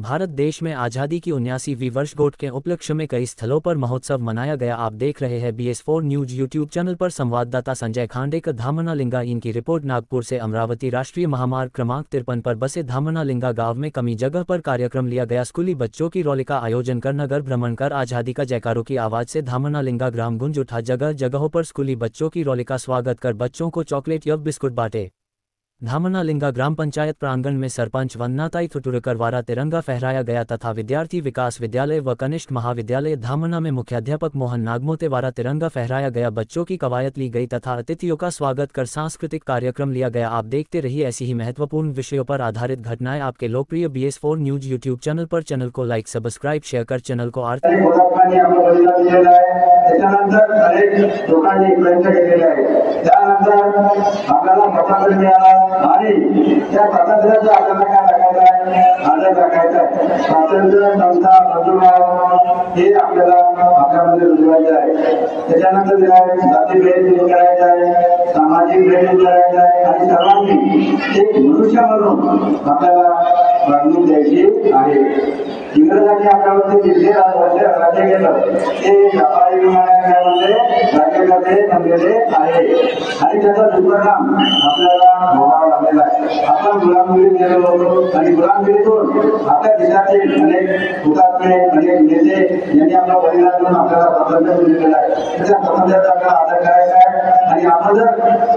भारत देश में आज़ादी की 79वीं वर्षगांठ के उपलक्ष्य में कई स्थलों पर महोत्सव मनाया गया। आप देख रहे हैं BS4 न्यूज यूट्यूब चैनल पर। संवाददाता संजय खांडेकर, धामनालिंगा इनकी रिपोर्ट। नागपुर से अमरावती राष्ट्रीय महामार्ग क्रमांक 53 पर बसे धामनालिंगा गांव में कमी जगह पर कार्यक्रम लिया गया। स्कूली बच्चों की रैली का आयोजन कर नगर भ्रमण कर आज़ादी का जयकारों की आवाज से धामनालिंगा ग्राम गूंज उठा। जगह जगहों पर स्कूली बच्चों की रैली का स्वागत कर बच्चों को चॉकलेट या बिस्कुट बांटे। धामनालिंगा ग्राम पंचायत प्रांगण में सरपंच वंदनाताई थुटुरकर द्वारा तिरंगा फहराया गया तथा विद्यार्थी विकास विद्यालय व कनिष्ठ महाविद्यालय धामना में मुख्याध्यापक मोहन नागमोते द्वारा तिरंगा फहराया गया। बच्चों की कवायद ली गई तथा अतिथियों का स्वागत कर सांस्कृतिक कार्यक्रम लिया गया। आप देखते रहिए ऐसी ही महत्वपूर्ण विषयों पर आधारित घटनाएं आपके लोकप्रिय BS4 न्यूज यूट्यूब चैनल पर। चैनल को लाइक सब्सक्राइब शेयर कर चैनल को आणि त्या स्वातंत्र्याचा आपल्याला काय राखायचं आहे, आदर राखायचा आहे। स्वातंत्र्य, समता, बंधुभाव हे आपल्याला आपल्यामध्ये रुजवायचे आहे। त्याच्यानंतर जातीभेद दूर करायचा आहे, सामाजिक भेद दूर करायचा आहे आणि सर्वांनी एक मनुष्य म्हणून आपल्याला वागणूक द्यायची आहे। इंग्रजांनी आपल्यावरती किती राज्य केलं ते व्यापारी विमानामध्ये राज्यकर्ते बनलेले आहे आणि त्याचा दुष्परिणाम आपल्याला भोगावा लागलेला आहे। आपण गुलामगिरी गेलो होतो आणि गुलामगिरीतून आपल्या देशाचे अनेक हुतात्मे, अनेक नेते यांनी आपला बलिदान देऊन आपल्याला स्वातंत्र्य दिलेलं आहे। त्या स्वातंत्र्याचा आपल्याला आदर करायचा आहे आणि आपण जर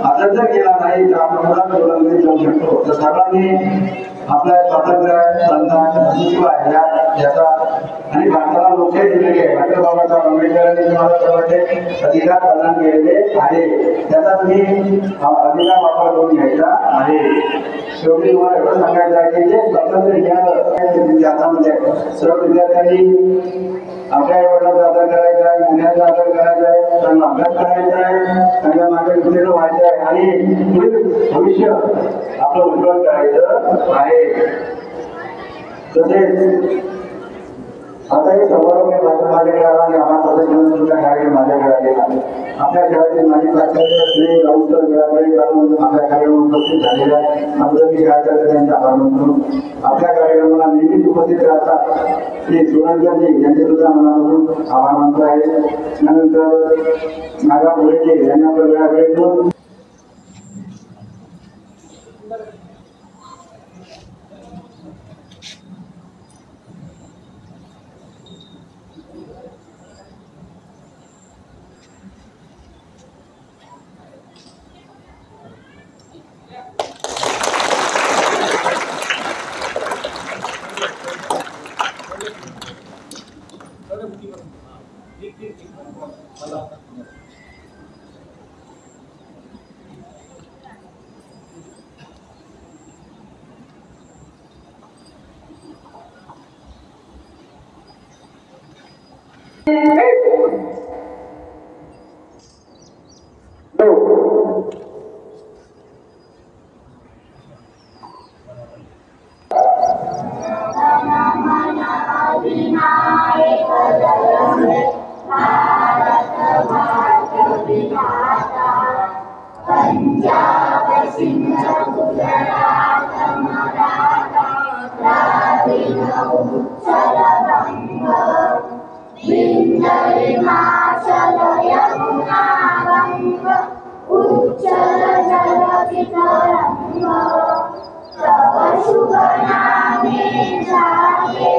आदर जर केला नाही तर आपण गुलामगिरी जाऊ शकतो। तर सर्वांनी आपल्या स्वातंत्र्य, समता, याचा आणि भारताला लोकशाही दिलेली आहे। डॉक्टर बाबासाहेब आंबेडकरांनी तुम्हाला सर्वांचे अधिकार प्रदान केलेले आहे, त्याचा तुम्ही अधिकार वापर करून घ्यायचा आहे। शेवटी तुम्हाला एवढं सांगायचं आहे की जे स्वातंत्र्य मिळालं त्यामध्ये सर्व विद्यार्थ्यांनी आपल्या एवढा आदर करायचा आहे, मुलांचा आदर करायचा आहे, त्यांना अभ्यास करायचा आहे, त्यांना मागे उत्तीर्ण व्हायचं आहे आणि पुढील भविष्य आपलं उज्ज्वल करायचं आहे। तसेच आता हे समारोह भाषण माझ्याकडे आला आणि आम्हा पद्धतीने कार्यक्रम माझ्याकडे आलेला आहे। आपल्या शाळेतील माजी प्राचार्य श्री राऊत सर आपल्या कार्यक्रमात उपस्थित झालेले आहे। आमचं मी काय करते त्यांचा आभार मानतो। आपल्या कार्यक्रमाला नेहमीच उपस्थित राहतात श्री सुरंजनजी यांचे सुद्धा मनापासून आभार मानतो आहे। त्यानंतर नागा पुढेचे यांना आपल्या वेळाकडे देऊन पंजाब सिंध गुजरात मराठा द्राविड उत्कल बंग विंध्य हिमाचल यमुना गंग उच्चल जलधि तरंग तव शुभ नामे जागे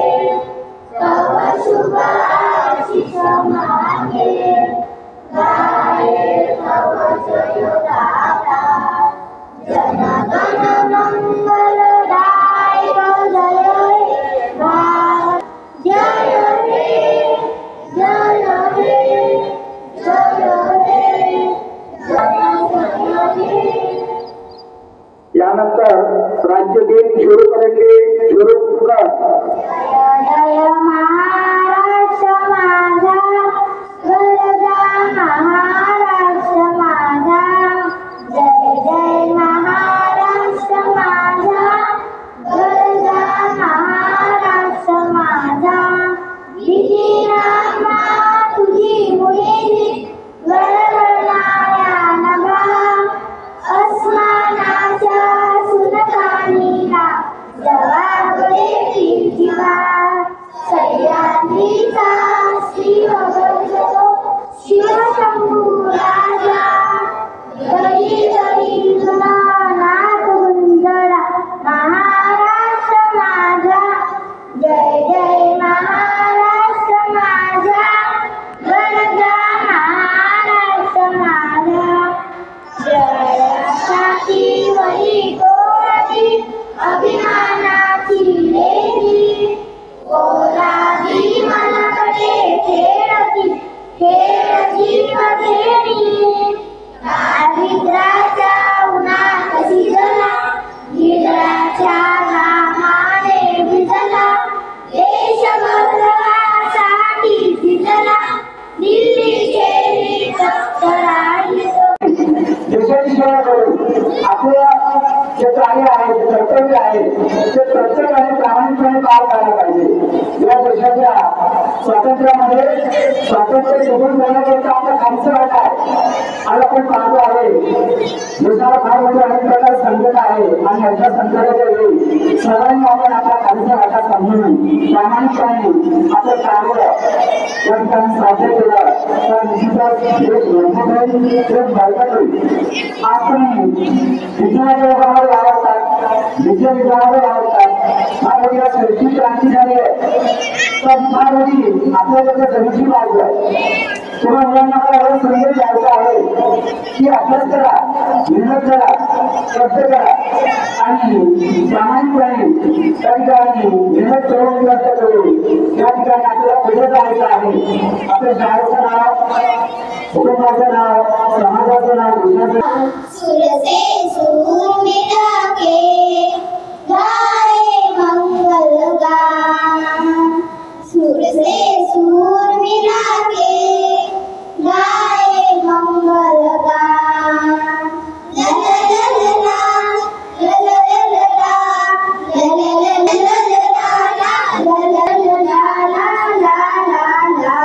तव शुभ आशीष मांगे गाये तव जय गाथा जन गण मंगलदायक जय हे भारत जय हे जय हे जय हे जय हे। यानंतर राज्यगीत सुरू करेंगे। सुरू कर जय महाराष्ट्र माझा गरजा महाराष्ट्र माझा जय जय महाराष्ट्र माझा गरजा महाराष्ट्र माझा विधी रामा तुझी मुली गडगडणाऱ्या नभा अस्मानाच्या सुनकानीला जवाब दे कीर्ती नदीचा शिव गरजतो शिवशंभू राजा गरी गरी जुना नाद गुंजला महाराष्ट्र माझा जय जय महाराष्ट्र माझा गरजा महाराष्ट्र माझा जयासाठी वही गोरती अभिमानाची लेणी कोलादी मनकडे खेळती खेळती दारिद्र्याच्या उन्हात शिजला गिळाच्या घामाने भिजला देशभद्रासाठी झिजला दिल्लीचे दप्तराही देशाची सेवा करून आपल्या जे कार्य आहे जे कर्तव्य आहे ते प्रत्येकाने प्रामाणिकपणे पार पाडलं पाहिजे। या देशाच्या स्वातंत्र्यामध्ये स्वातंत्र्य टिकून ठेवण्याकरता आपला खालचा वाटा आहे आज आपण पाहतो आहे देशाला फार मोठे अनेक प्रकार संकट आहे आणि अशा संकटाच्या वेळी सर्वांनी आपण आपला खालचा वाटा समजून प्रामाणिकपणे आपलं कार्य या ठिकाणी साध्य केलं तर निश्चितच देश मजबूत होईल देश बळकट होईल। आपण विज्ञानाच्या युगामध्ये आवडतात विज्ञान युगामध्ये आवडतात फार मोठी शैक्षणिक क्रांती झाली आहे तर फार मोठी आपल्याकडे जमीची बाजू आहे तेव्हा मुलांना मला एवढं संदेश द्यायचा आहे की अभ्यास करा मेहनत करा कष्ट करा आणि प्रामाणिकपणे त्या ठिकाणी मेहनत करून कष्ट करून त्या ठिकाणी आपल्याला पुढे जायचं आहे। आपल्या शाळेचं नाव कुटुंबाचं नाव समाजाचं नाव देशाचं सुर से सुर मिला के गाए मंगल गान सुर से सुर मिला के गाए मंगल गान ला ला ला ला ला ला ला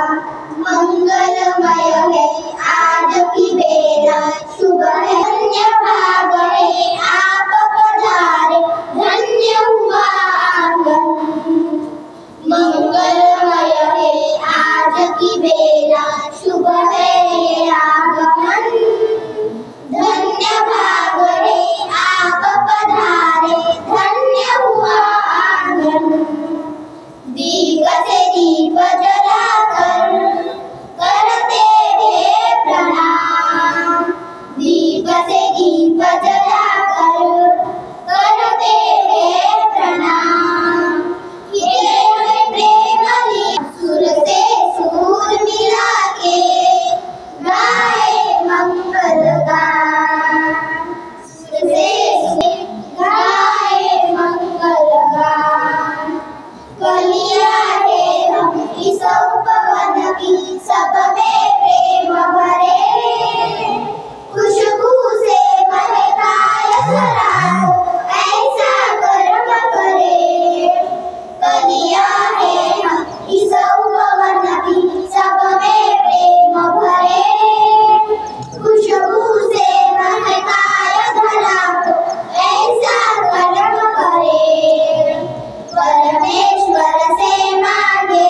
मंगलमय है आज की बेला शुभ है धन्य भाग है आप पधारे धन्य हुआ आंगन मंगलमय है आज की बेला शुभ है आगमन धन्य भाग है आप पधारे धन्य हुआ आंगन दीप से दीप जलाकर करते हैं प्रणाम दीप से दीप जलाकर करते हैं प्रणाम ये है प्रेम लीला सुर से सुर मिला के गाए मंगल गान सुर से सुर गाए मंगल गान कलिया है हम इस उपवन की सब में प्रेम भरे खुशबू से महकाए धरा को ऐसा कर्म करे कलिया है हम इस उपवन की सब में प्रेम भरे खुशबू से महकाए धरा को ऐसा कर्म करे परमेश्वर से मांगे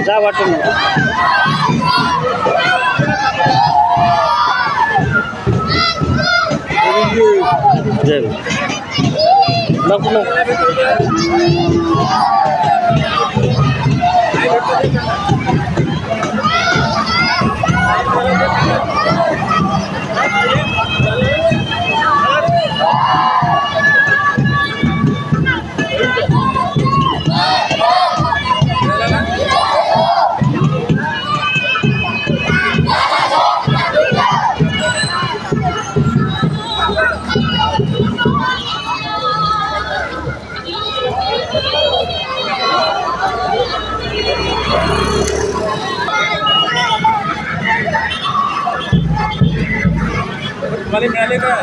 जा वाटून जय नको तुम्हाला मिळाले का